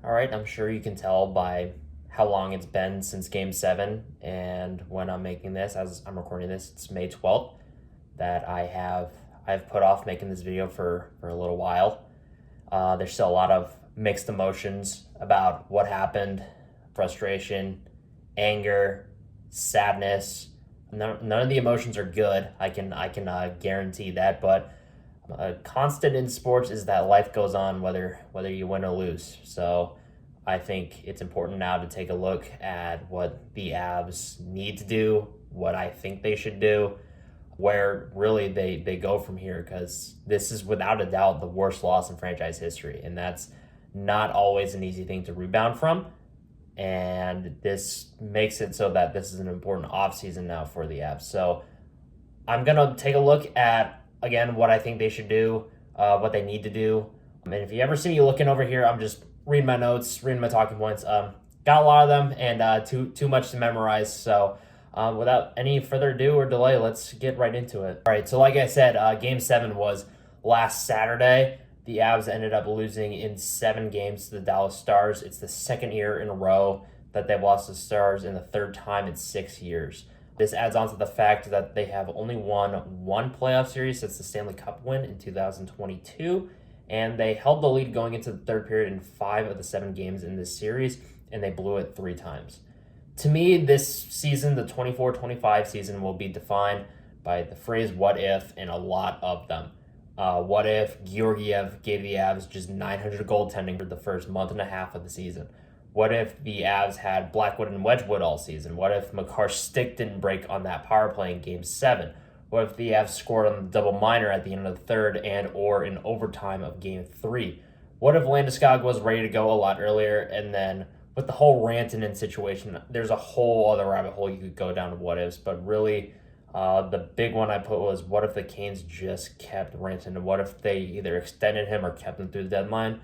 All right, I'm sure you can tell by how long it's been since Game 7, and when I'm making this, as I'm recording this, it's May 12th, that I've put off making this video for a little while. There's still a lot of mixed emotions about what happened, frustration, anger, sadness. None of the emotions are good. I can guarantee that, but a constant in sports is that life goes on whether you win or lose. So I think it's important now to take a look at what the Avs need to do, what I think they should do, where really they go from here, because this is without a doubt the worst loss in franchise history, and that's not always an easy thing to rebound from. And this makes it so that this is an important offseason now for the Avs. So I'm going to take a look at, again, what I think they should do, what they need to do. And if you ever see me looking over here, I'm just reading my notes, reading my talking points. Got a lot of them and too much to memorize. So without any further ado or delay, let's get right into it. All right, so like I said, Game 7 was last Saturday. The Avs ended up losing in 7 games to the Dallas Stars. It's the second year in a row that they've lost to the Stars, and the third time in 6 years. This adds on to the fact that they have only won one playoff series since the Stanley Cup win in 2022, and they held the lead going into the third period in 5 of the 7 games in this series, and they blew it 3 times. To me, this season, the 24-25 season, will be defined by the phrase "what if" and a lot of them. What if Georgiev gave the Avs just 900 goaltending for the first month and a half of the season? What if the Avs had Blackwood and Wedgwood all season? What if Makar's stick didn't break on that power play in Game 7? What if the Avs scored on the double minor at the end of the third and or in overtime of Game 3? What if Landeskog was ready to go a lot earlier? And then with the whole Rantanen situation, there's a whole other rabbit hole you could go down to what ifs, but really the big one I put was, what if the Canes just kept Rantanen? What if they either extended him or kept him through the deadline?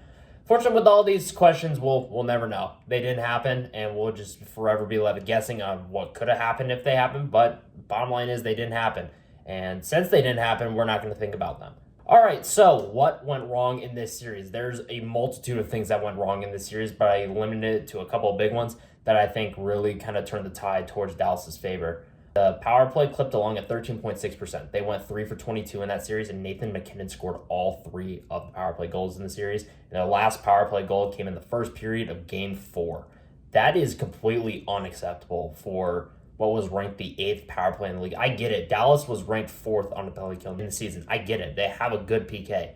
Fortunately, with all these questions, we'll never know. They didn't happen, and we'll just forever be left guessing on what could have happened if they happened, but bottom line is they didn't happen. And since they didn't happen, we're not going to think about them. All right, so what went wrong in this series? There's a multitude of things that went wrong in this series, but I limited it to a couple of big ones that I think really kind of turned the tide towards Dallas's favor. The power play clipped along at 13.6%. They went 3 for 22 in that series, and Nathan MacKinnon scored all 3 of the power play goals in the series. And their last power play goal came in the first period of Game 4. That is completely unacceptable for what was ranked the 8th power play in the league. I get it. Dallas was ranked 4th on the penalty kill in the season. I get it. They have a good PK.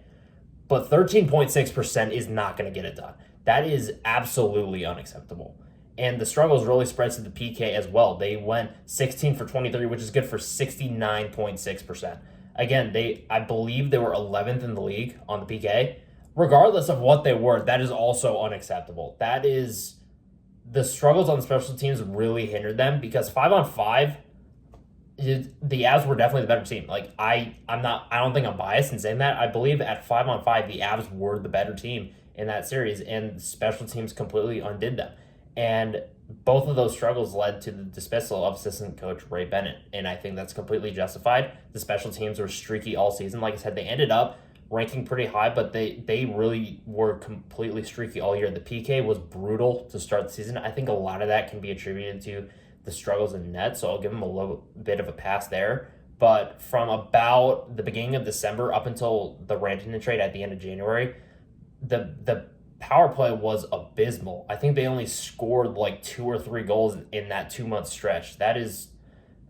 But 13.6% is not going to get it done. That is absolutely unacceptable. And the struggles really spread to the PK as well. They went 16 for 23, which is good for 69.6%. Again, I believe they were 11th in the league on the PK. Regardless of what they were, that is also unacceptable. That is, the struggles on the special teams really hindered them, because 5-on-5, the Avs were definitely the better team. Like, I don't think I'm biased in saying that. I believe at 5-on-5, the Avs were the better team in that series, and special teams completely undid them. And both of those struggles led to the dismissal of assistant coach Ray Bennett, and I think that's completely justified. The special teams were streaky all season. Like I said, they ended up ranking pretty high, but they really were completely streaky all year. The PK was brutal to start the season. I think a lot of that can be attributed to the struggles in net, so I'll give them a little bit of a pass there. But from about the beginning of December up until the Rantanen trade at the end of January, the power play was abysmal. I think they only scored like 2 or 3 goals in that 2-month stretch. That is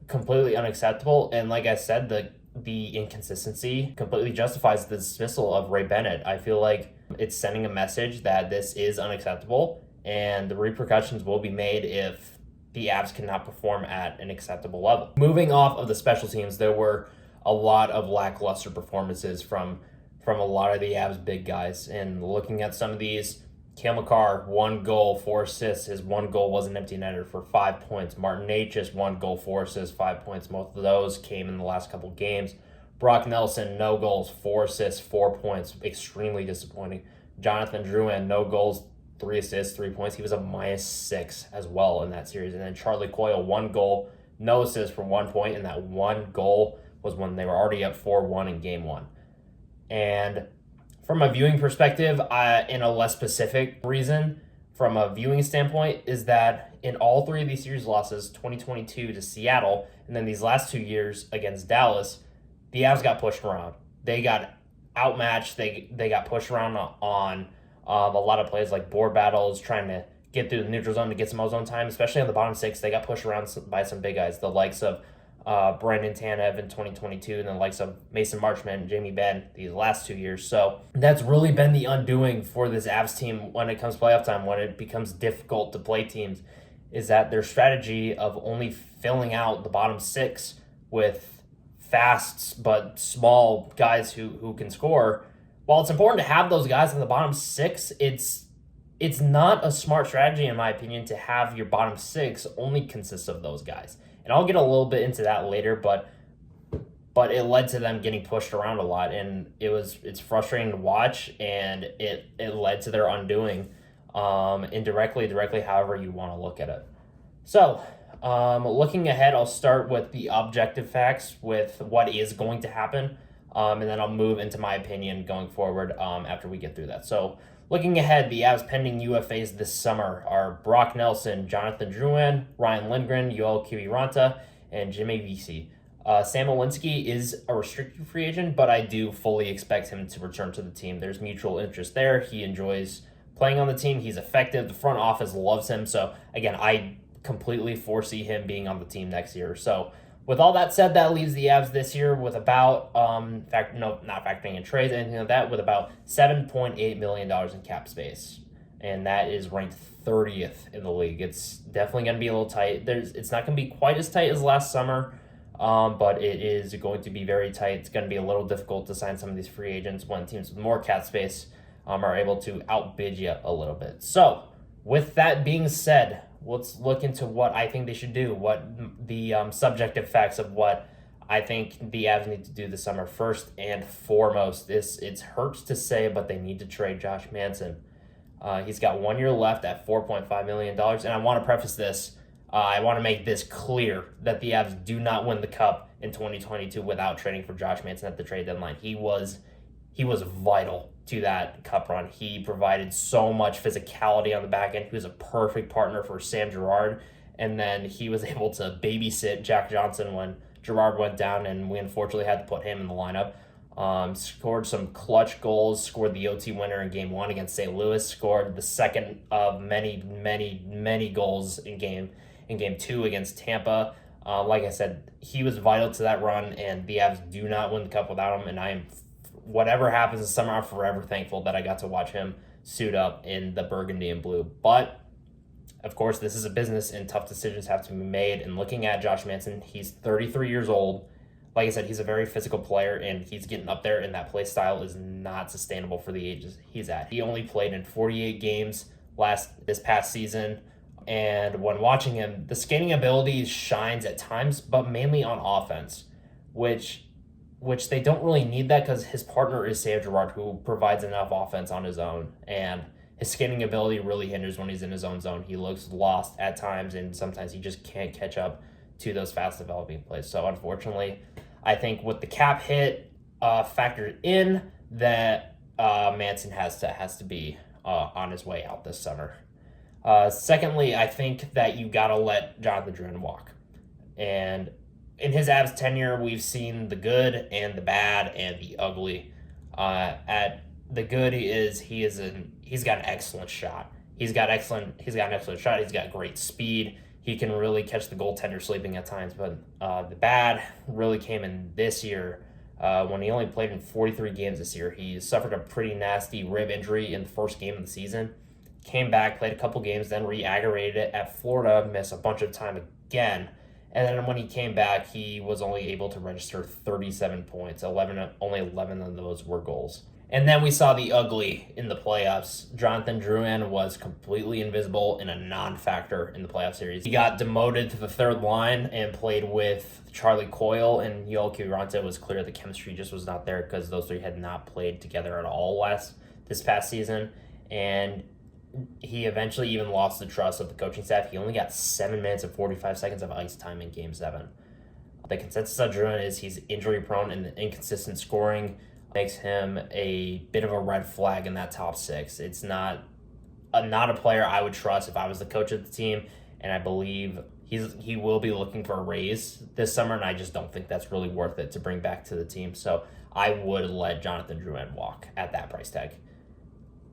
completely unacceptable. And like I said, the inconsistency completely justifies the dismissal of Ray Bennett. I feel like it's sending a message that this is unacceptable, and the repercussions will be made if the Avs cannot perform at an acceptable level. Moving off of the special teams, there were a lot of lackluster performances from a lot of the Avs big guys. And looking at some of these, Cale Makar, 1 goal, 4 assists. His 1 goal was an empty netter for 5 points. Martin Necas, 1 goal, 4 assists, 5 points. Most of those came in the last couple games. Brock Nelson, no goals, 4 assists, 4 points. Extremely disappointing. Jonathan Drouin, no goals, 3 assists, 3 points. He was a -6 as well in that series. And then Charlie Coyle, 1 goal, no assists for 1 point. And that 1 goal was when they were already up 4-1 in Game 1. And from a viewing perspective, in a less specific reason, from a viewing standpoint is that in all three of these series losses, 2022 to Seattle, and then these last 2 years against Dallas, the Avs got pushed around. They got outmatched. They got pushed around on a lot of plays like board battles, trying to get through the neutral zone to get some ozone time, especially on the bottom six. They got pushed around by some big guys, the likes of Brandon Tanev in 2022, and the likes of Mason Marchment and Jamie Benn these last 2 years. So that's really been the undoing for this Avs team when it comes to playoff time, when it becomes difficult to play teams, is that their strategy of only filling out the bottom six with fast but small guys who can score. While it's important to have those guys in the bottom six, it's not a smart strategy, in my opinion, to have your bottom six only consist of those guys. And I'll get a little bit into that later, but it led to them getting pushed around a lot, and it's frustrating to watch, and it led to their undoing, indirectly, directly, however you want to look at it. So, looking ahead, I'll start with the objective facts with what is going to happen, and then I'll move into my opinion going forward after we get through that. So, looking ahead, the Avs pending UFAs this summer are Brock Nelson, Jonathan Drouin, Ryan Lindgren, Yoel Kiviranta, and Jimmy Vesey. Sam Olinsky is a restricted free agent, but I do fully expect him to return to the team. There's mutual interest there. He enjoys playing on the team. He's effective. The front office loves him. So, again, I completely foresee him being on the team next year. So, with all that said, that leaves the Avs this year with about, not factoring in trades, anything like that, with about $7.8 million in cap space. And that is ranked 30th in the league. It's definitely going to be a little tight. It's not going to be quite as tight as last summer, but it is going to be very tight. It's going to be a little difficult to sign some of these free agents when teams with more cap space are able to outbid you a little bit. So, with that being said, let's look into what I think they should do, what the subjective facts of what I think the Avs need to do this summer. First and foremost, it hurts to say, but they need to trade Josh Manson. He's got 1 year left at $4.5 million, and I want to preface this. I want to make this clear that the Avs do not win the Cup in 2022 without trading for Josh Manson at the trade deadline. He was vital to that Cup run. He provided so much physicality on the back end. He was a perfect partner for Sam Girard, and then he was able to babysit Jack Johnson when Girard went down, and we unfortunately had to put him in the lineup. Scored some clutch goals, scored the OT winner in Game 1 against St. Louis, scored the second of many goals in Game 2 against Tampa. Like I said, he was vital to that run, and the Avs do not win the Cup without him, and I am, whatever happens this summer, I'm forever thankful that I got to watch him suit up in the burgundy and blue. But, of course, this is a business, and tough decisions have to be made. And looking at Josh Manson, he's 33 years old. Like I said, he's a very physical player, and he's getting up there, and that play style is not sustainable for the ages he's at. He only played in 48 games this past season, and when watching him, the skating ability shines at times, but mainly on offense, which they don't really need that because his partner is Sam Girard, who provides enough offense on his own, and his skating ability really hinders when he's in his own zone. He looks lost at times, and sometimes he just can't catch up to those fast developing plays. So unfortunately, I think with the cap hit factored in, that Manson has to be on his way out this summer. Secondly, I think that you got to let Jonathan Drouin walk. And in his Avs tenure, we've seen the good and the bad and the ugly. At the good, he's got an excellent shot. He's got an excellent shot. He's got great speed. He can really catch the goaltender sleeping at times. But the bad really came in this year when he only played in 43 games this year. He suffered a pretty nasty rib injury in the first game of the season. Came back, played a couple games, then re-aggravated it at Florida, missed a bunch of time again. And then when he came back, he was only able to register 37 points. Only 11 of those were goals. And then we saw the ugly in the playoffs. Jonathan Drouin was completely invisible and a non-factor in the playoff series. He got demoted to the third line and played with Charlie Coyle and Yoel Kiviranta. It was clear the chemistry just was not there because those three had not played together at all this past season. And he eventually even lost the trust of the coaching staff. He only got 7 minutes and 45 seconds of ice time in Game 7. The consensus of Drouin is he's injury-prone, and the inconsistent scoring makes him a bit of a red flag in that top six. It's not not a player I would trust if I was the coach of the team, and I believe he will be looking for a raise this summer, and I just don't think that's really worth it to bring back to the team. So I would let Jonathan Drouin walk at that price tag.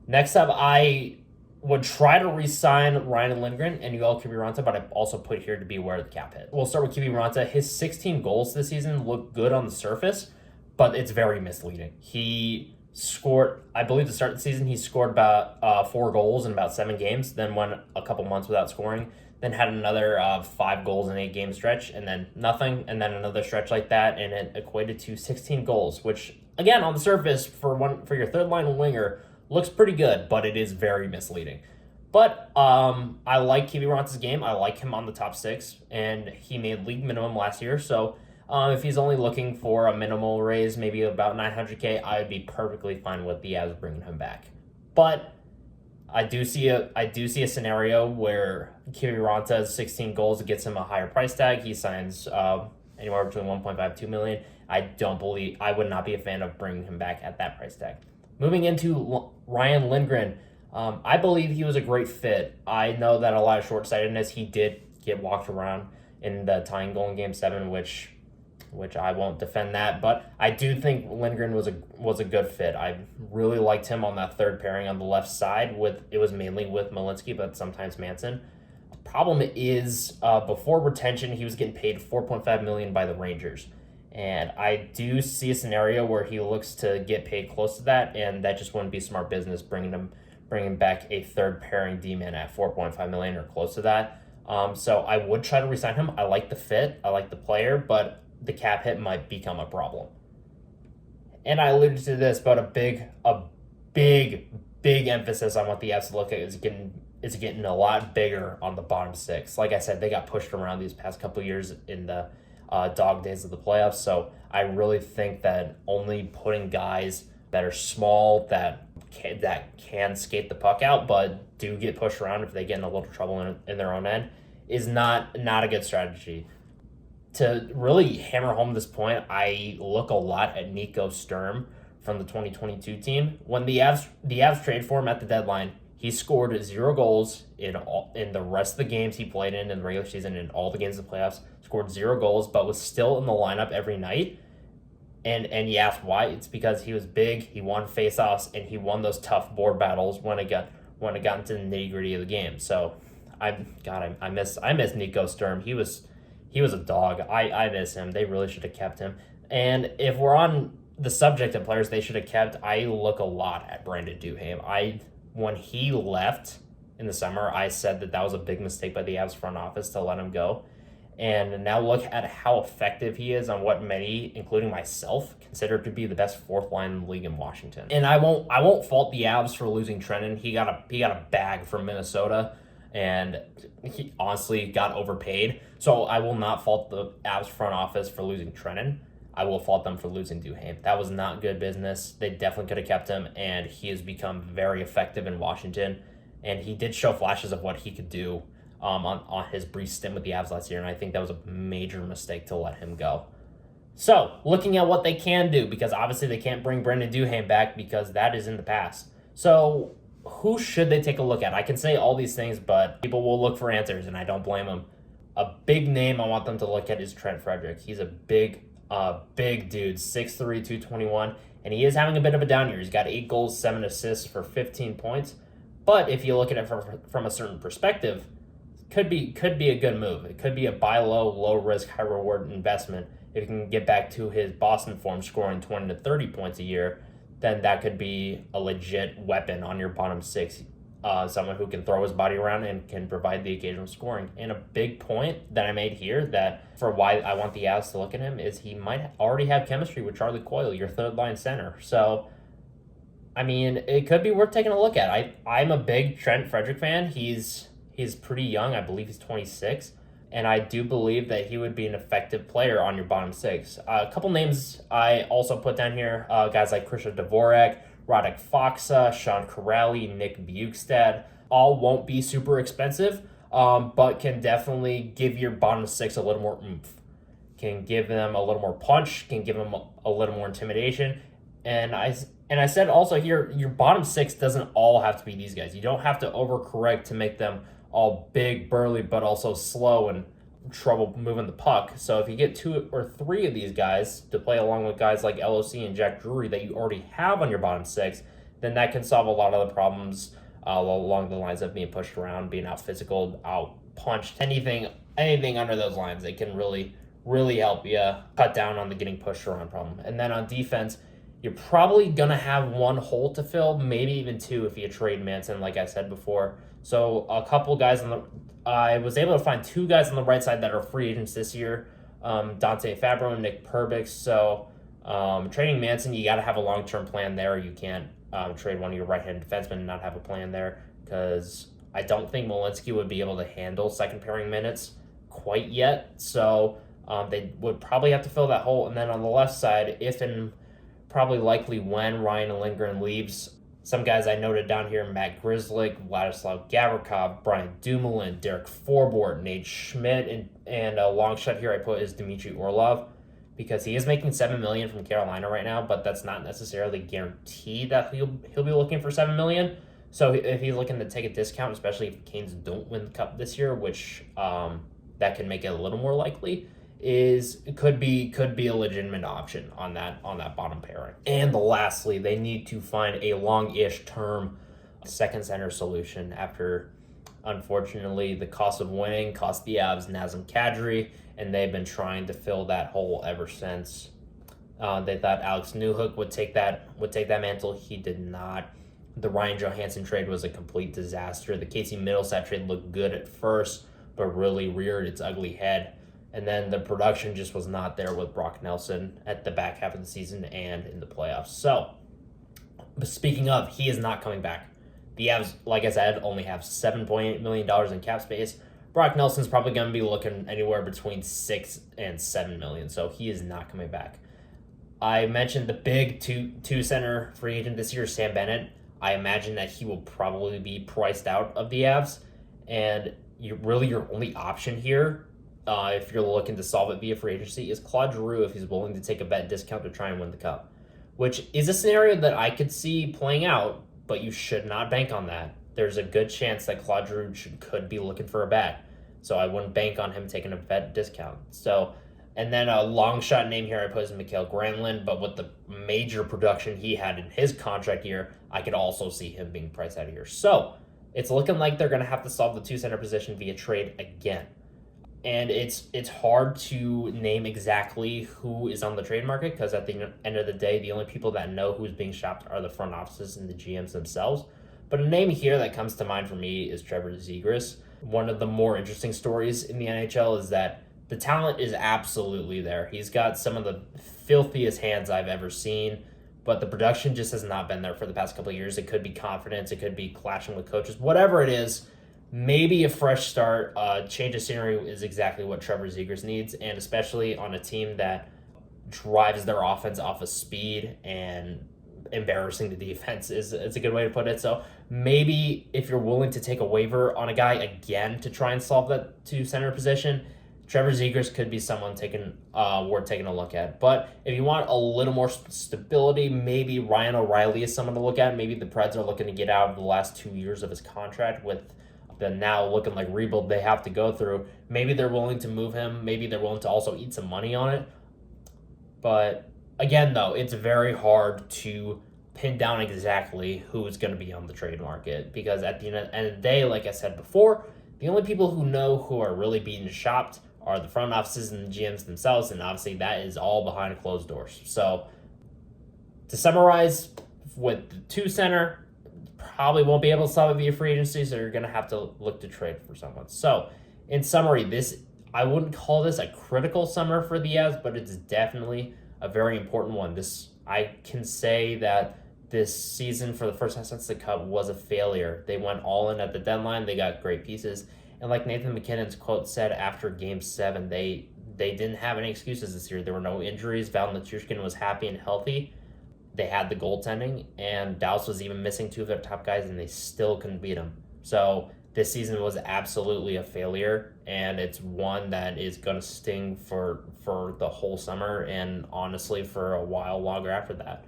Next up, I would try to re-sign Ryan Lindgren and Yoel Kiviranta, but I also put here to be aware of the cap hit. We'll start with Kiviranta. His 16 goals this season look good on the surface, but it's very misleading. He scored, I believe, to start the season, he scored about 4 goals in about 7 games, then went a couple months without scoring, then had another 5 goals in 8 game stretch, and then nothing, and then another stretch like that, and it equated to 16 goals, which, again, on the surface, for your third line winger, looks pretty good, but it is very misleading. But I like Kiviranta's game. I like him on the top 6, and he made league minimum last year, so if he's only looking for a minimal raise, maybe about $900K, I would be perfectly fine with the Avs bringing him back. But I do see a scenario where Kiviranta's 16 goals gets him a higher price tag. He signs anywhere between 1.5-2 million. I would not be a fan of bringing him back at that price tag. Moving into Ryan Lindgren, I believe he was a great fit. I know that a lot of short-sightedness. He did get walked around in the tying goal in Game 7, which I won't defend that, but I do think Lindgren was a good fit. I really liked him on that third pairing on the left side. It was mainly with Malinsky, but sometimes Manson. Problem is, before retention, he was getting paid $4.5 million by the Rangers, and I do see a scenario where he looks to get paid close to that, and that just wouldn't be smart business bringing back a third pairing D-man at $4.5 million or close to that. So I would try to re-sign him. I like the fit, I like the player, but the cap hit might become a problem. And I alluded to this, but a big emphasis on what the Avs look at is getting a lot bigger on the bottom 6. Like I said, they got pushed around these past couple of years in the dog days of the playoffs. So I really think that only putting guys that are small, that can skate the puck out, but do get pushed around if they get in a little trouble in their own end, is not a good strategy. To really hammer home this point, I look a lot at Nico Sturm from the 2022 team. When the Avs trade for him at the deadline, he scored 0 goals in the rest of the games he played in the regular season, in all the games of the playoffs, scored 0 goals, but was still in the lineup every night. And you ask why? It's because he was big, he won faceoffs, and he won those tough board battles when it got into the nitty-gritty of the game. So I miss Nico Sturm. He was a dog. I miss him. They really should have kept him. And if we're on the subject of players they should have kept, I look a lot at Brandon Duhaime. When he left in the summer, I said that was a big mistake by the Avs front office to let him go. And now look at how effective he is on what many, including myself, consider to be the best fourth line in the league in Washington. And I won't fault the Avs for losing Trennan. He got a bag from Minnesota, and he honestly got overpaid. So I will not fault the Avs front office for losing Trennan. I will fault them for losing Duhaime. That was not good business. They definitely could have kept him, and he has become very effective in Washington. And he did show flashes of what he could do on his brief stint with the Avs last year, and I think that was a major mistake to let him go. So, looking at what they can do, because obviously they can't bring Brandon Duhaime back because that is in the past. So, who should they take a look at? I can say all these things, but people will look for answers, and I don't blame them. A big name I want them to look at is Trent Frederick. He's a big dude, 6'3", 221, and he is having a bit of a down year. He's got 8 goals, 7 assists for 15 points. But if you look at it from a certain perspective, could be a good move. It could be a buy low risk, high reward investment. If he can get back to his Boston form, scoring 20 to 30 points a year, then that could be a legit weapon on your bottom 6. Someone who can throw his body around and can provide the occasional scoring. And a big point that I made here, that for why I want the Avs to look at him, is he might already have chemistry with Charlie Coyle, your third line center. So, I mean, it could be worth taking a look at. I'm a big Trent Frederick fan. He's pretty young. I believe he's 26. And I do believe that he would be an effective player on your bottom 6. A couple names I also put down here, guys like Krisha Dvorak, Radek Faksa, Sean Corrali, Nick Bukestad, all won't be super expensive, but can definitely give your bottom 6 a little more oomph. Can give them a little more punch, can give them a little more intimidation. And And I said also here, your bottom six doesn't all have to be these guys. You don't have to overcorrect to make them all big, burly, but also slow and trouble moving the puck. So if you get 2 or 3 of these guys to play along with guys like LOC and Jack Drury that you already have on your bottom six, then that can solve a lot of the problems along the lines of being pushed around, being out physical, out punched, anything under those lines. It can really help you cut down on the getting pushed around problem. And then on defense, you're probably going to have one hole to fill, maybe even 2 if you trade Manson, like I said before. So a couple guys I was able to find 2 guys on the right side that are free agents this year, Dante Fabro and Nick Perbix. So trading Manson, you got to have a long-term plan there. You can't trade one of your right-handed defensemen and not have a plan there, because I don't think Malinsky would be able to handle second pairing minutes quite yet. So they would probably have to fill that hole. And then on the left side, if and probably likely when Ryan Lindgren leaves, some guys I noted down here: Matt Grzelcyk, Vladislav Gavrikov, Brian Dumoulin, Derek Forbort, Nate Schmidt, and a long shot here I put is Dmitry Orlov, because he is making $7 million from Carolina right now, but that's not necessarily guaranteed that he'll be looking for $7 million. So if he's looking to take a discount, especially if Canes don't win the Cup this year, which that can make it a little more likely, could be a legitimate option on that bottom pairing. And lastly, they need to find a long-ish term second center solution after, unfortunately, the cost of winning cost the Avs Nazem Kadri, and they've been trying to fill that hole ever since. They thought Alex Newhook would take that mantle. He did not. The Ryan Johansson trade was a complete disaster. The Casey Middlesack trade looked good at first, but really reared its ugly head. And then the production just was not there with Brock Nelson at the back half of the season and in the playoffs. So, but speaking of, he is not coming back. The Avs, like I said, only have $7.8 million in cap space. Brock Nelson's probably going to be looking anywhere between $6 and $7 million, so he is not coming back. I mentioned the big two center free agent this year, Sam Bennett. I imagine that he will probably be priced out of the Avs, and your only option here, if you're looking to solve it via free agency, is Claude Giroux if he's willing to take a bet discount to try and win the Cup, which is a scenario that I could see playing out, but you should not bank on that. There's a good chance that Claude Giroux could be looking for a bet, so I wouldn't bank on him taking a bet discount. So, and then a long shot name here I put is Mikael Granlund, but with the major production he had in his contract year, I could also see him being priced out of here. So it's looking like they're going to have to solve the 2 center position via trade again. And it's hard to name exactly who is on the trade market, because at the end of the day, the only people that know who's being shopped are the front offices and the GMs themselves. But a name here that comes to mind for me is Trevor Zegras. One of the more interesting stories in the NHL is that the talent is absolutely there. He's got some of the filthiest hands I've ever seen, but the production just has not been there for the past couple of years. It could be confidence, it could be clashing with coaches, whatever it is. Maybe a fresh start, change of scenery is exactly what Trevor Zegras needs, and especially on a team that drives their offense off of speed and embarrassing the defense is a good way to put it. So maybe if you're willing to take a waiver on a guy again to try and solve that 2 center position, Trevor Zegras could be someone worth taking a look at. But if you want a little more stability, maybe Ryan O'Reilly is someone to look at. Maybe the Preds are looking to get out of the last 2 years of his contract with the now looking like rebuild they have to go through. Maybe they're willing to move him. Maybe they're willing to also eat some money on it. But again, though, it's very hard to pin down exactly who's going to be on the trade market, because at the end of the day, like I said before, the only people who know who are really being shopped are the front offices and the GMs themselves, and obviously that is all behind closed doors. So to summarize, with the 2 center, probably won't be able to solve it via free agency, so you're going to have to look to trade for someone. So in summary, I wouldn't call this a critical summer for the Avs, but it's definitely a very important one. I can say that this season, for the first time since the Cup, was a failure. They went all in at the deadline. They got great pieces. And like Nathan McKinnon's quote said after Game 7, they didn't have any excuses this year. There were no injuries. Val Nichushkin was happy and healthy. They had the goaltending, and Dallas was even missing 2 of their top guys, and they still couldn't beat them. So this season was absolutely a failure, and it's one that is going to sting for the whole summer, and honestly for a while longer after that.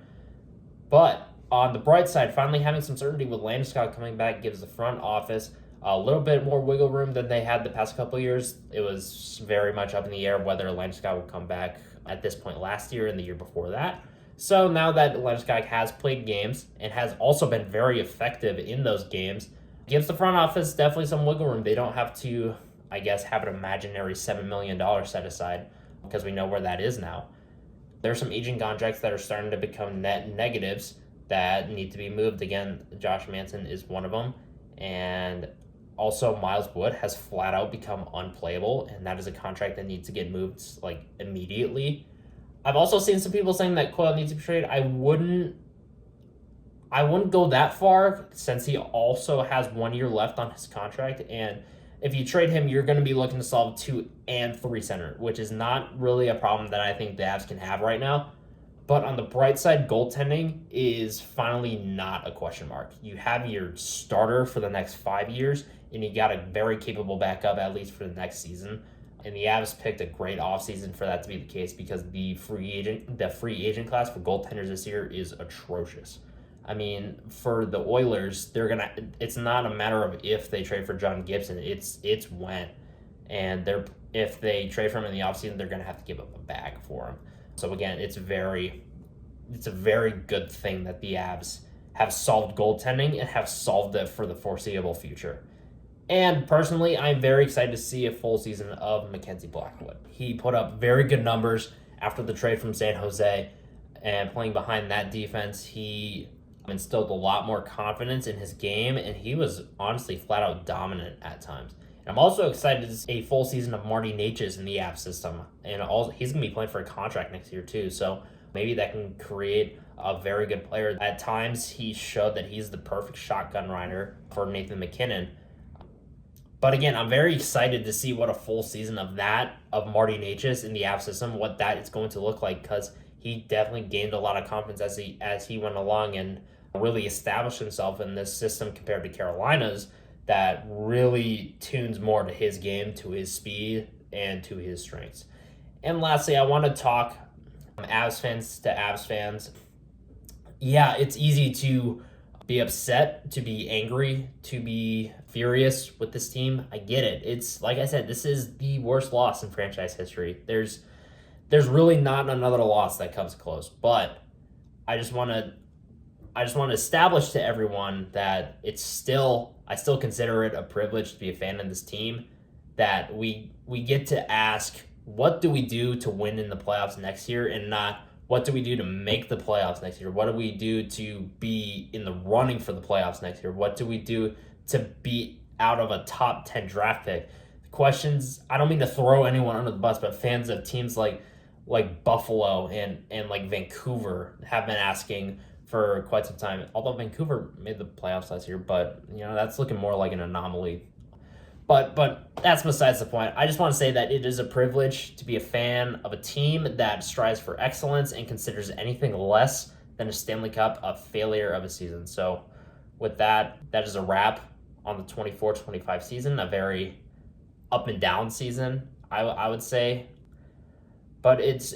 But on the bright side, finally having some certainty with Landeskog coming back gives the front office a little bit more wiggle room than they had the past couple of years. It was very much up in the air whether Landeskog would come back at this point last year and the year before that. So now that Landeskog has played games and has also been very effective in those games, gives the front office definitely some wiggle room. They don't have to, I guess, have an imaginary $7 million set aside because we know where that is now. There's some aging contracts that are starting to become net negatives that need to be moved. Again, Josh Manson is one of them. And also, Miles Wood has flat out become unplayable, and that is a contract that needs to get moved like immediately. I've also seen some people saying that Coyle needs to be traded. I wouldn't go that far since he also has 1 year left on his contract, and if you trade him, you're going to be looking to solve 2 and 3 center, which is not really a problem that I think the Avs can have right now. But on the bright side, goaltending is finally not a question mark. You have your starter for the next 5 years, and you got a very capable backup, at least for the next season. And the Avs picked a great offseason for that to be the case because the free agent class for goaltenders this year is atrocious. I mean, for the Oilers, it's not a matter of if they trade for John Gibson, it's when. And if they trade for him in the offseason, they're gonna have to give up a bag for him. So again, it's a very good thing that the Avs have solved goaltending and have solved it for the foreseeable future. And personally, I'm very excited to see a full season of Mackenzie Blackwood. He put up very good numbers after the trade from San Jose, and playing behind that defense, he instilled a lot more confidence in his game, and he was honestly flat out dominant at times. I'm also excited to see a full season of Marty Necas in the Avs system. And he's going to be playing for a contract next year too. So maybe that can create a very good player. At times, he showed that he's the perfect shotgun rider for Nathan MacKinnon. But again, I'm very excited to see what a full season of Marty Necas in the Avs system, what that is going to look like, because he definitely gained a lot of confidence as he went along and really established himself in this system compared to Carolina's, that really tunes more to his game, to his speed, and to his strengths. And lastly, I want to talk Avs fans to Avs fans. Yeah, it's easy to be upset, to be angry, to be furious with this team. I get it. It's like I said, this is the worst loss in franchise history. There's really not another loss that comes close. But I just want to establish to everyone that I still consider it a privilege to be a fan of this team, that we get to ask, what do we do to win in the playoffs next year, and not what do we do to make the playoffs next year? What do we do to be in the running for the playoffs next year? What do we do to be out of a top 10 draft pick? Questions, I don't mean to throw anyone under the bus, but fans of teams like Buffalo and like Vancouver have been asking for quite some time. Although Vancouver made the playoffs last year, but that's looking more like an anomaly. But that's besides the point. I just want to say that it is a privilege to be a fan of a team that strives for excellence and considers anything less than a Stanley Cup a failure of a season. So with that is a wrap on the 24-25 season, a very up and down season, I would say. But it's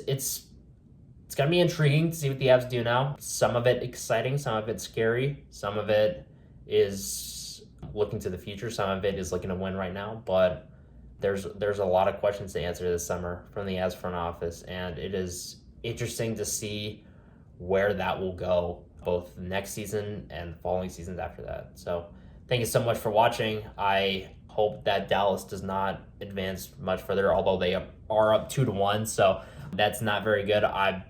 going to be intriguing to see what the Avs do now. Some of it exciting, some of it scary, some of it is looking to the future, some of it is looking to win right now. But there's a lot of questions to answer this summer from the Avs front office, and it is interesting to see where that will go, both next season and following seasons after that. So thank you so much for watching. I hope that Dallas does not advance much further, although they are up 2-1, so that's not very good. I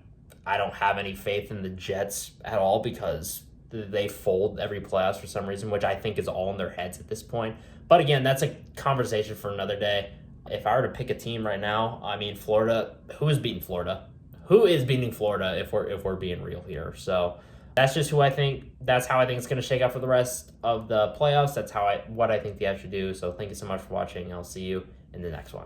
don't have any faith in the Jets at all because they fold every playoffs for some reason, which I think is all in their heads at this point. But again, that's a conversation for another day. If I were to pick a team right now, I mean, Florida, who is beating Florida? Who is beating Florida if we're being real here? So that's just who I think. That's how I think it's going to shake out for the rest of the playoffs. That's what I think the Avs should do. So thank you so much for watching. I'll see you in the next one.